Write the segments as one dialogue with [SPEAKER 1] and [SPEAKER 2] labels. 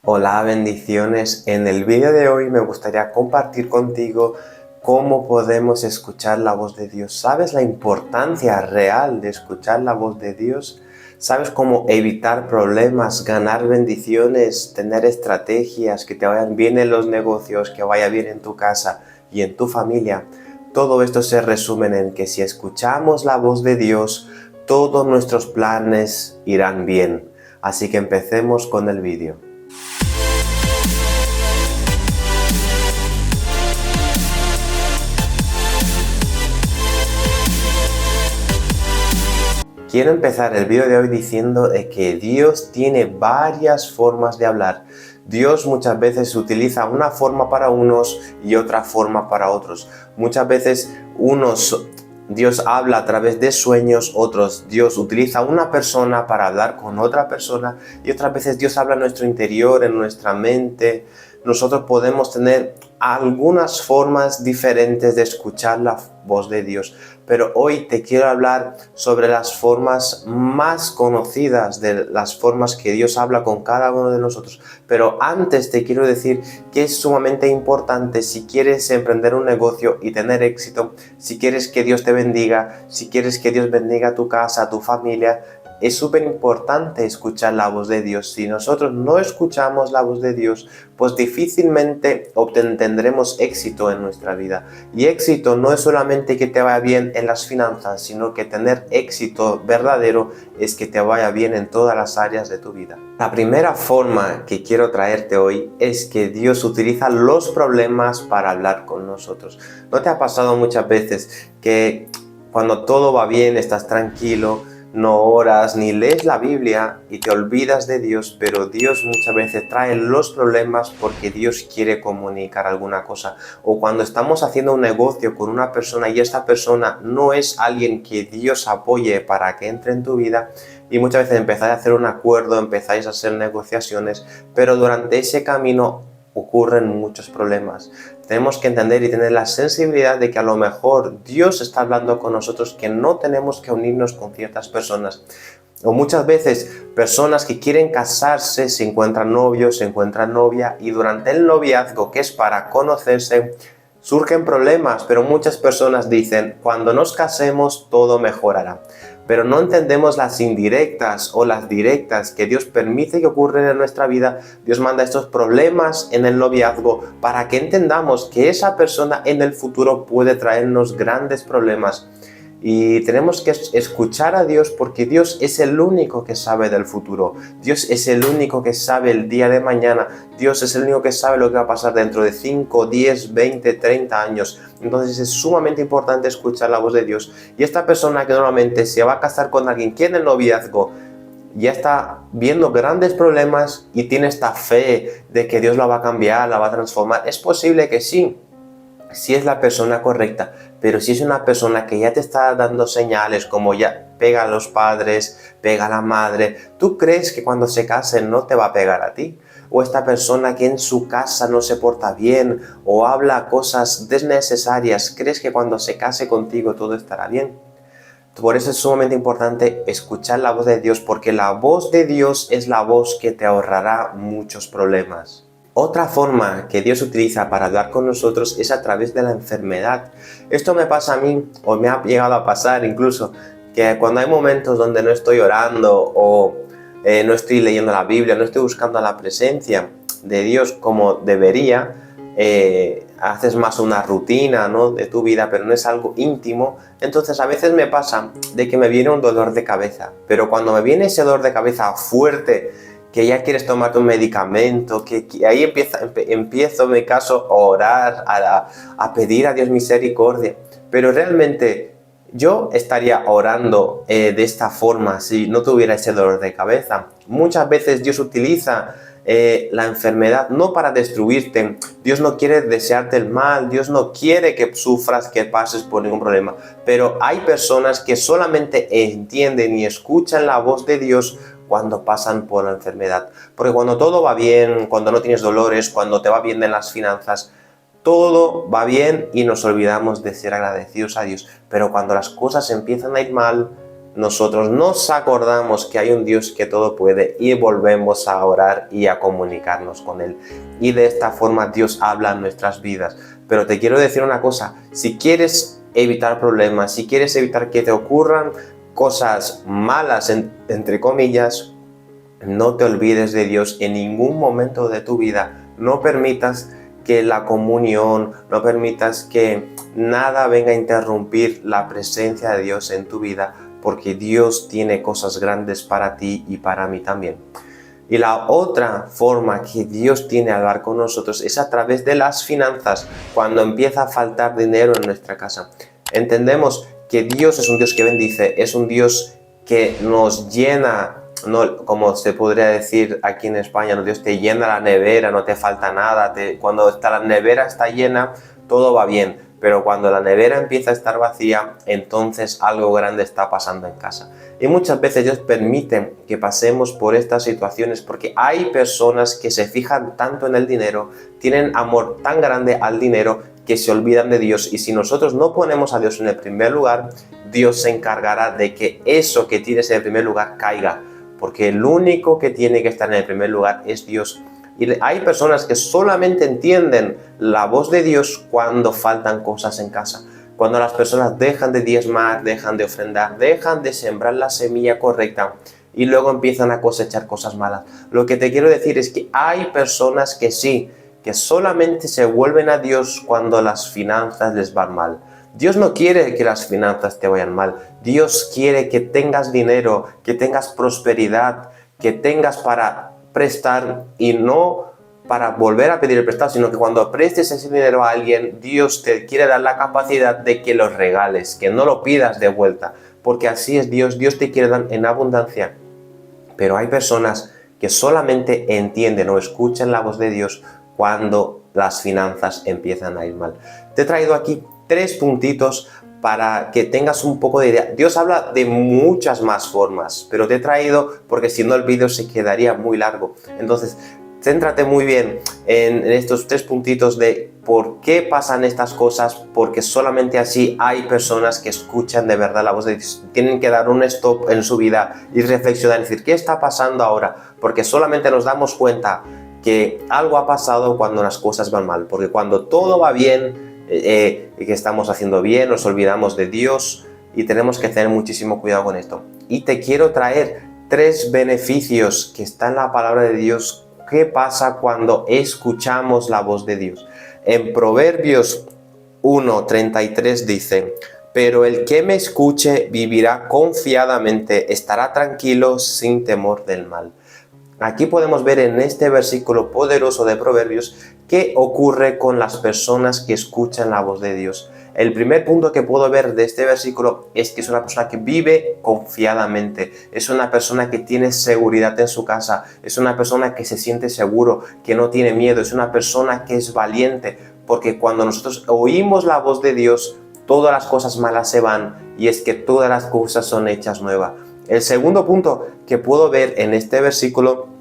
[SPEAKER 1] Hola, bendiciones. En el vídeo de hoy me gustaría compartir contigo cómo podemos escuchar la voz de Dios. ¿Sabes la importancia real de escuchar la voz de Dios? ¿Sabes cómo evitar problemas, ganar bendiciones, tener estrategias, que te vayan bien en los negocios, que vaya bien en tu casa y en tu familia? Todo esto se resume en que si escuchamos la voz de Dios, todos nuestros planes irán bien. Así que empecemos con el vídeo. Quiero empezar el vídeo de hoy diciendo que Dios tiene varias formas de hablar. Dios muchas veces utiliza una forma para unos y otra forma para otros. Muchas veces Dios habla a través de sueños, otros Dios utiliza una persona para hablar con otra persona y otras veces Dios habla en nuestro interior, en nuestra mente. Nosotros podemos tener algunas formas diferentes de escuchar la voz de Dios, pero hoy te quiero hablar sobre las formas más conocidas, de las formas que Dios habla con cada uno de nosotros. Pero antes te quiero decir que es sumamente importante si quieres emprender un negocio y tener éxito, si quieres que Dios te bendiga, si quieres que Dios bendiga tu casa, tu familia. Es súper importante escuchar la voz de Dios. Si nosotros no escuchamos la voz de Dios, pues difícilmente tendremos éxito en nuestra vida. Y éxito no es solamente que te vaya bien en las finanzas, sino que tener éxito verdadero es que te vaya bien en todas las áreas de tu vida. La primera forma que quiero traerte hoy es que Dios utiliza los problemas para hablar con nosotros. ¿No te ha pasado muchas veces que cuando todo va bien, estás tranquilo, no oras ni lees la Biblia y te olvidas de Dios, pero Dios muchas veces trae los problemas porque Dios quiere comunicar alguna cosa? O cuando estamos haciendo un negocio con una persona y esta persona no es alguien que Dios apoye para que entre en tu vida, y muchas veces empezáis a hacer un acuerdo, empezáis a hacer negociaciones, pero durante ese camino ocurren muchos problemas. Tenemos que entender y tener la sensibilidad de que a lo mejor Dios está hablando con nosotros, que no tenemos que unirnos con ciertas personas. O muchas veces personas que quieren casarse se encuentran novios, se encuentran novia, y durante el noviazgo, que es para conocerse, surgen problemas, pero muchas personas dicen: cuando nos casemos todo mejorará. Pero no entendemos las indirectas o las directas que Dios permite que ocurran en nuestra vida. Dios manda estos problemas en el noviazgo para que entendamos que esa persona en el futuro puede traernos grandes problemas. Y tenemos que escuchar a Dios, porque Dios es el único que sabe del futuro. Dios es el único que sabe el día de mañana. Dios es el único que sabe lo que va a pasar dentro de 5, 10, 20, 30 años. Entonces es sumamente importante escuchar la voz de Dios. Y esta persona que normalmente se va a casar con alguien que en el noviazgo ya está viendo grandes problemas y tiene esta fe de que Dios la va a cambiar, la va a transformar, es posible que sí, si es la persona correcta. Pero si es una persona que ya te está dando señales, como ya pega a los padres, pega a la madre, ¿tú crees que cuando se casen no te va a pegar a ti? O esta persona que en su casa no se porta bien o habla cosas desnecesarias, ¿crees que cuando se case contigo todo estará bien? Por eso es sumamente importante escuchar la voz de Dios, porque la voz de Dios es la voz que te ahorrará muchos problemas. Otra forma que Dios utiliza para hablar con nosotros es a través de la enfermedad. Esto me pasa a mí, o me ha llegado a pasar incluso, que cuando hay momentos donde no estoy orando o no estoy leyendo la Biblia, no estoy buscando la presencia de Dios como debería, haces más una rutina, ¿no?, de tu vida, pero no es algo íntimo. Entonces a veces me pasa de que me viene un dolor de cabeza, pero cuando me viene ese dolor de cabeza fuerte, que ya quieres tomarte un medicamento, que ahí empiezo en mi caso a orar, a pedir a Dios misericordia. Pero realmente yo estaría orando de esta forma si no tuviera ese dolor de cabeza. Muchas veces Dios utiliza la enfermedad no para destruirte. Dios no quiere desearte el mal, Dios no quiere que sufras, que pases por ningún problema. Pero hay personas que solamente entienden y escuchan la voz de Dios cuando pasan por la enfermedad. Porque cuando todo va bien, cuando no tienes dolores, cuando te va bien en las finanzas, todo va bien y nos olvidamos de ser agradecidos a Dios. Pero cuando las cosas empiezan a ir mal, nosotros nos acordamos que hay un Dios que todo puede y volvemos a orar y a comunicarnos con Él. Y de esta forma Dios habla en nuestras vidas. Pero te quiero decir una cosa, si quieres evitar problemas, si quieres evitar que te ocurran cosas malas, entre comillas, no te olvides de Dios en ningún momento de tu vida. No permitas que la comunión, no permitas que nada venga a interrumpir la presencia de Dios en tu vida, porque Dios tiene cosas grandes para ti y para mí también. Y la otra forma que Dios tiene al hablar con nosotros es a través de las finanzas, cuando empieza a faltar dinero en nuestra casa. Entendemos que Dios es un Dios que bendice, es un Dios que nos llena, no, como se podría decir aquí en España, ¿no? Dios te llena la nevera, no te falta nada. Cuando la nevera está llena, todo va bien. Pero cuando la nevera empieza a estar vacía, entonces algo grande está pasando en casa. Y muchas veces Dios permite que pasemos por estas situaciones porque hay personas que se fijan tanto en el dinero, tienen amor tan grande al dinero que se olvidan de Dios. Y si nosotros no ponemos a Dios en el primer lugar, Dios se encargará de que eso que tienes en el primer lugar caiga. Porque el único que tiene que estar en el primer lugar es Dios. Y hay personas que solamente entienden la voz de Dios cuando faltan cosas en casa. Cuando las personas dejan de diezmar, dejan de ofrendar, dejan de sembrar la semilla correcta y luego empiezan a cosechar cosas malas. Lo que te quiero decir es que hay personas que sí, que solamente se vuelven a Dios cuando las finanzas les van mal. Dios no quiere que las finanzas te vayan mal. Dios quiere que tengas dinero, que tengas prosperidad, que tengas para prestar y no para volver a pedir el prestado, sino que cuando prestes ese dinero a alguien, Dios te quiere dar la capacidad de que lo regales, que no lo pidas de vuelta, porque así es Dios. Dios te quiere dar en abundancia. Pero hay personas que solamente entienden o escuchan la voz de Dios cuando las finanzas empiezan a ir mal. Te he traído aquí 3 puntitos para que tengas un poco de idea. Dios habla de muchas más formas, pero te he traído porque si no el vídeo se quedaría muy largo. Entonces, céntrate muy bien en estos 3 puntitos de por qué pasan estas cosas, porque solamente así hay personas que escuchan de verdad la voz de Dios. Tienen que dar un stop en su vida y reflexionar, decir, ¿qué está pasando ahora? Porque solamente nos damos cuenta que algo ha pasado cuando las cosas van mal, porque cuando todo va bien, que estamos haciendo bien, nos olvidamos de Dios y tenemos que tener muchísimo cuidado con esto. Y te quiero traer 3 beneficios que están en la palabra de Dios. ¿Qué pasa cuando escuchamos la voz de Dios? En Proverbios 1:33 dice: pero el que me escuche vivirá confiadamente, estará tranquilo sin temor del mal. Aquí podemos ver en este versículo poderoso de Proverbios qué ocurre con las personas que escuchan la voz de Dios. El primer punto que puedo ver de este versículo es que es una persona que vive confiadamente, es una persona que tiene seguridad en su casa, es una persona que se siente seguro, que no tiene miedo, es una persona que es valiente, porque cuando nosotros oímos la voz de Dios, todas las cosas malas se van y es que todas las cosas son hechas nuevas. El segundo punto que puedo ver en este versículo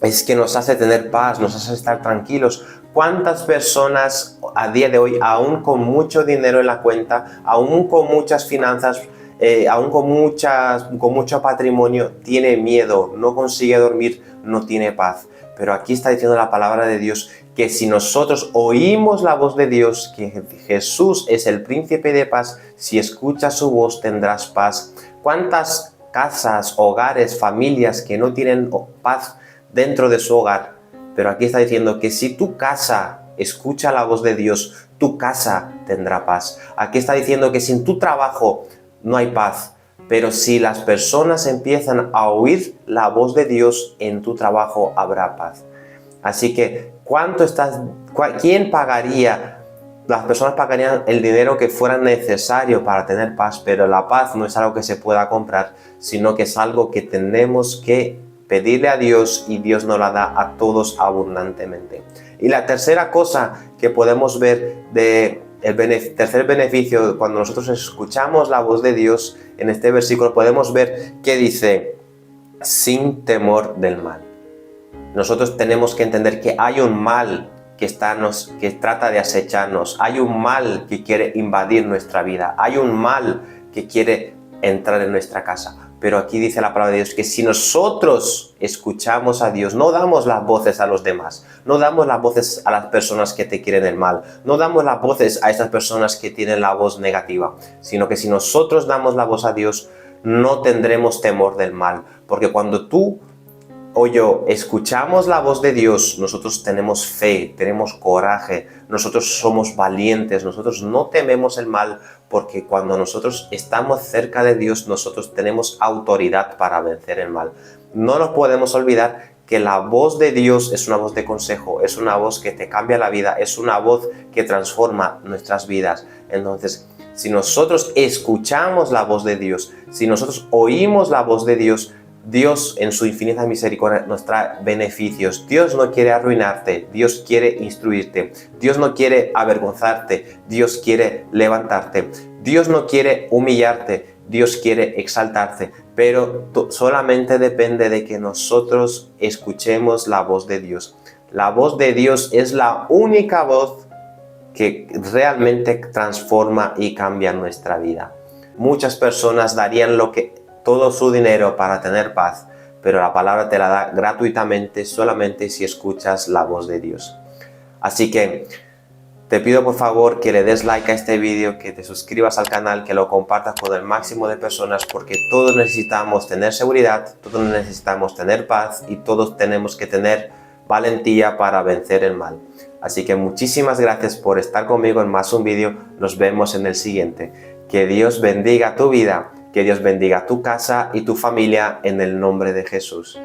[SPEAKER 1] es que nos hace tener paz, nos hace estar tranquilos. ¿Cuántas personas a día de hoy, aún con mucho dinero en la cuenta, aún con muchas finanzas, aún con mucho patrimonio, tiene miedo, no consigue dormir, no tiene paz? Pero aquí está diciendo la palabra de Dios que si nosotros oímos la voz de Dios, que Jesús es el príncipe de paz, si escuchas su voz tendrás paz. ¿Cuántas casas, hogares, familias que no tienen paz dentro de su hogar? Pero aquí está diciendo que si tu casa escucha la voz de Dios, tu casa tendrá paz. Aquí está diciendo que sin tu trabajo no hay paz, pero si las personas empiezan a oír la voz de Dios, en tu trabajo habrá paz. Así que, ¿quién pagaría? Las personas pagarían el dinero que fuera necesario para tener paz, pero la paz no es algo que se pueda comprar, sino que es algo que tenemos que pedirle a Dios y Dios nos la da a todos abundantemente. Y la tercera cosa que podemos ver tercer beneficio cuando nosotros escuchamos la voz de Dios, en este versículo podemos ver que dice, sin temor del mal. Nosotros tenemos que entender que hay un mal que trata de acecharnos, hay un mal que quiere invadir nuestra vida, hay un mal que quiere entrar en nuestra casa. Pero aquí dice la palabra de Dios que si nosotros escuchamos a Dios, no damos las voces a los demás, no damos las voces a las personas que te quieren el mal, no damos las voces a esas personas que tienen la voz negativa, sino que si nosotros damos la voz a Dios, no tendremos temor del mal, porque cuando tú o yo escuchamos la voz de Dios, nosotros tenemos fe, tenemos coraje, nosotros somos valientes, nosotros no tememos el mal, porque cuando nosotros estamos cerca de Dios, nosotros tenemos autoridad para vencer el mal. No nos podemos olvidar que la voz de Dios es una voz de consejo, es una voz que te cambia la vida, es una voz que transforma nuestras vidas. Entonces, si nosotros escuchamos la voz de Dios, si nosotros oímos la voz de Dios, Dios en su infinita misericordia nos trae beneficios. Dios no quiere arruinarte, Dios quiere instruirte. Dios no quiere avergonzarte, Dios quiere levantarte. Dios no quiere humillarte, Dios quiere exaltarte. Pero solamente depende de que nosotros escuchemos la voz de Dios. La voz de Dios es la única voz que realmente transforma y cambia nuestra vida. Muchas personas darían todo su dinero para tener paz, pero la palabra te la da gratuitamente solamente si escuchas la voz de Dios. Así que te pido por favor que le des like a este vídeo, que te suscribas al canal, que lo compartas con el máximo de personas, porque todos necesitamos tener seguridad, todos necesitamos tener paz y todos tenemos que tener valentía para vencer el mal. Así que muchísimas gracias por estar conmigo en más un vídeo. Nos vemos en el siguiente. Que Dios bendiga tu vida. Que Dios bendiga tu casa y tu familia en el nombre de Jesús.